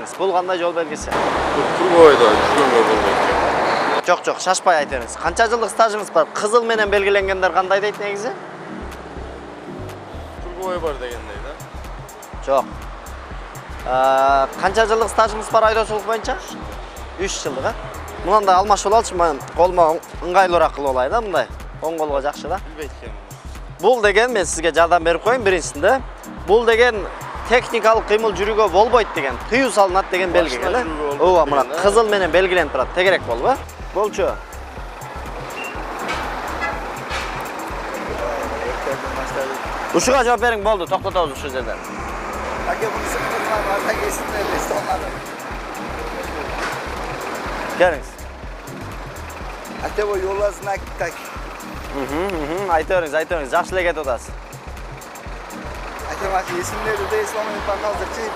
бериңиz. Бул кандай жол белгиси? Тургойда жүргөнгө болбойт. Жок, шашпай айтыңыз. Канча жылдык стажыңыз бар? Кызыл менен белгиленгендер кандай дейт негизи? Тургой бар дегендей да. Жок. Канча жылдык стажыңыз бар айдоочулук боюнча? 3 жылдык, а? Мындан да алмашып алчы, мен колума ыңгайлуураак кылып алай да, мындай. Оң колго жакшы да. Билбейт экенмин. Бул деген мен сизге жардам берип коеюн биринчисинде. Бул деген техникалык кыймыл жүрүүгө болбойт деген, тыюу салынат деген белги экен. Ооба, мына кызыл менен белгиленип турат. Тегерек болбу? Болчу. Ушуга жооп бериң, болду, токтотобуз ушул жерден. Аке, bunisi qilmam, arqaga esimdan esti olmadim. Kelingиz. Aka, bu yo'llar znak tak. Aytaveriңiz, жакшы эле кетип атасыз. Aka, mana esimlerdi, eslolmayman hozirchi.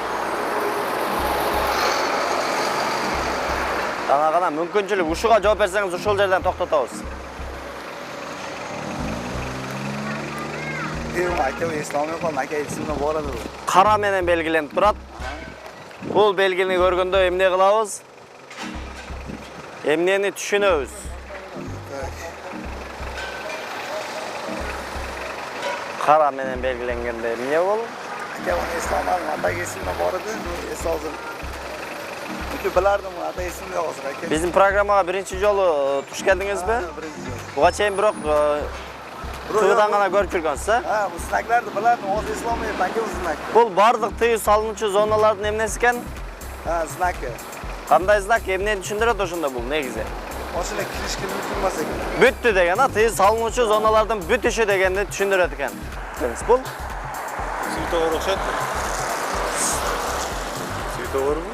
Дана гана мүмкүнчүлүк ушуга жооп берсеңиз ушул жерден токтотобуз. Aka, eslolmayman, aka, esimdan boradi bu. Кара менен белгиленип турат. Бул белгини көргөндө эмне кылабыз? Эмнени түшүнөбүз? Кара менен белгиленгенде эмне болот? Aka, buni eslolmadim, arqaga esimdan boradi, es hozir. Çünkü bilardim, ata esimde hozir aka. Биздин программага биринчи жолу туш келдиңизби? Буга чейин бирок тыгыдан гана көрүп жүргөнсүз, а? Ha, bu snaklardı bilardim, hozir eslolmayman, aka, bu znak. Бул бардык тыюу салынуучу зоналардын эмнеси экен? Ha, znak. Кандай знак, эмнени түшүндүрөт ошондо бул негизи? Oşuna kirişkin mümkün emas ekan. Бүттү деген, а тыюу салынуучу зоналардын бүтүшү дегенди түшүндүрөт экен. Бул Светофор окшойт. Светофорбу?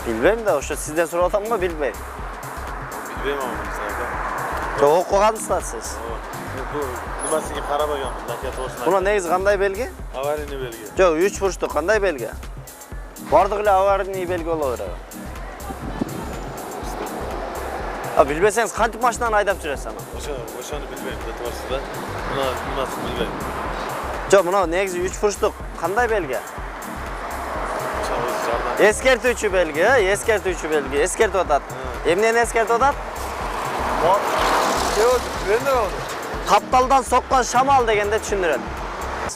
билбейм да, ошо сизден сурап атам го, билбейм. Билбейм аны сага. Жок, окугансыздар сиз. Бу нумасыга карабаганмын, aka тоосуна. Буна негизи кандай белги? Аварийный белги. Жок, 3 бурчтук кандай белги? Бардык эле аварийный белги боло берет. Билбесеңиз кантип машинаны айдап жүрөсүз аны? Ошону билбейм, жетип да. Мына нумасын билбейм. Жок, мына негизи 3 бурчтук кандай белги? Эскертүүчү белги, эскертүүчү белги, эскертип атат. Эмнени эскертип атат? Капталдан соккон шамал дегенде түшүндүрөт.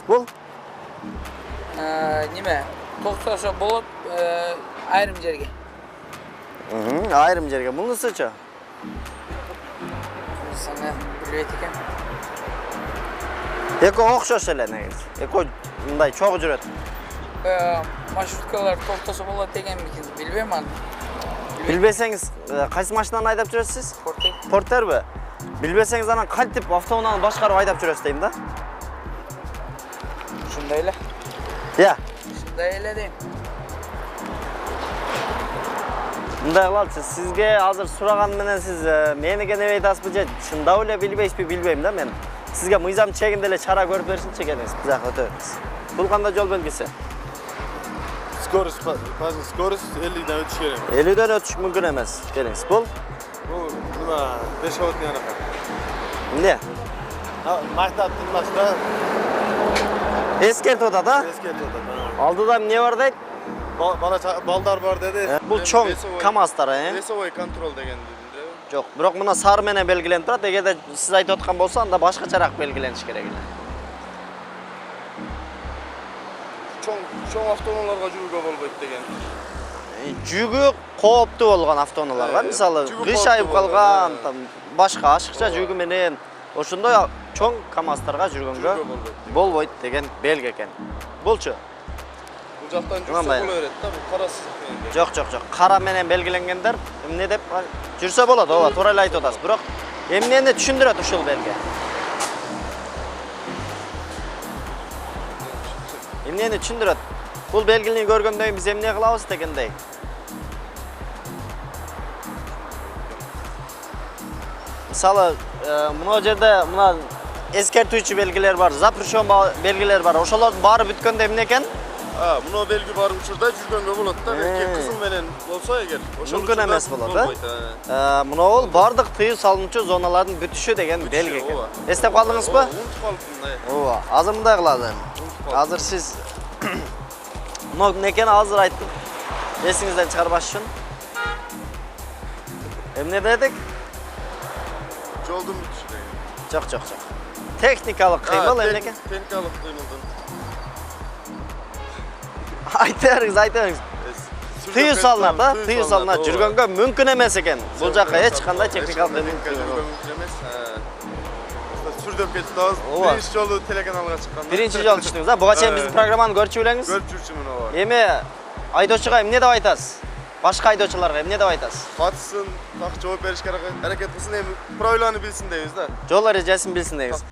Бул неме? Токтошо болуп, айрым жерге. Айрым жерге. Мунусучу? Сага билбейт экен. Эко окшош эле негизи. Эко мындай чогуу жүрөт. Маршруткалар токтосо болот деген бекин, билбейм аны. Билбесеңиз, кайсы машинаны айдап жүрөсүз? Портер. Портерби? Билбесеңиз анан кантип автоунааны башкарып айдап жүрөсүз дейм да? Ушундай эле. Я. Ушундай эле дейм. Мындай кылалычы, сизге азыр сураган менен сиз мени кенебей атасызбы же чындап эле билбейсизби, билбейм да мен. Сизге мыйзам чегинде эле чара көрүп берсинчи келиңиз, биз жака өтөбүз. Бул кандай жол белгиси? Скорость, скорость 50-ден өтүш керек. 50-ден өтүш мүмкүн эмес. Келиңиз. Бул Нima, пешеходный анака. эмне? Мактап тынмашта Эскертип атат, да? эскертип атат. Алдыда эмне бар дейт? Балдар бар деди. Бул чоң КАМАЗдар, Весовой контроль деген деди. Жок, бирок мына сары менен белгиленип турат. Эгерде сиз айтып аткан болсо, анда башкачараак белгилениш керек эле. Чоң автоунааларга жүрүүгө болбойт деген. Жүгү кооптуу болгон автоунааларга, мисалы, кыш айып калган, башка ашыкча жүгү менен ошондой чоң КАМАЗдарга жүргөнгө болбойт деген белги экен. Болчу. Бул жактан жүрсө боло берет да, бул карасыз. Жок. Кара менен белгиленгендер эмне деп жүрсө болот, ооба, туура эле айтып атасыз. Бирок эмнени түшүндүрөт ушул белги? Эмнени түшүндүрөт? Бул белгини көргөндөн биз эмне кылабыз дегендей. Мисалы, мына жерде мына эскертүүчү белгилер бар, запрещен белгилер бар. Ошолордун баары бүткөндө эмне экен? Мына белги бар учурда жүргөнгө болот да. Кызыл менен болсо эгер, ошол мүмкүн эмес болот, мына бул бардык тыюу салынуучу зоналардын бүтүшү деген белги экен. Эстеп калдыңызбы? Унутуп калдым. Ооба, азыр мындай кылалы. Азыр сиз мына некен азыр айттым. Esingizden çıkarbaş üçün. Emne dedik? Жолдун бүтүшүнө. Çok. Teknikalık kıymal emneke. Техникалык кыймылдын. Aytыңыз. Тыйы салынат да, тыйы салынат. Жүргөнгө мүмкүн эмес экен. Бул жака эч кандай техникалык Сүрдөп кетти азыр. Биринчи жолу телеканалга чыкканда. Биринчи жолу чыктыңыз да? Буга чейин биздин программаны көрчү белеңиз? Көрүп жүрчүмүн ооба. Эми айдоочуга эмне деп айтасыз? Башка айдоочуларга эмне деп айтасыз? Катышсын, так жооп беришке аракет кылсын, эми правиланы билсин дейбиз да. Жол эрежесин билсин дейбиз.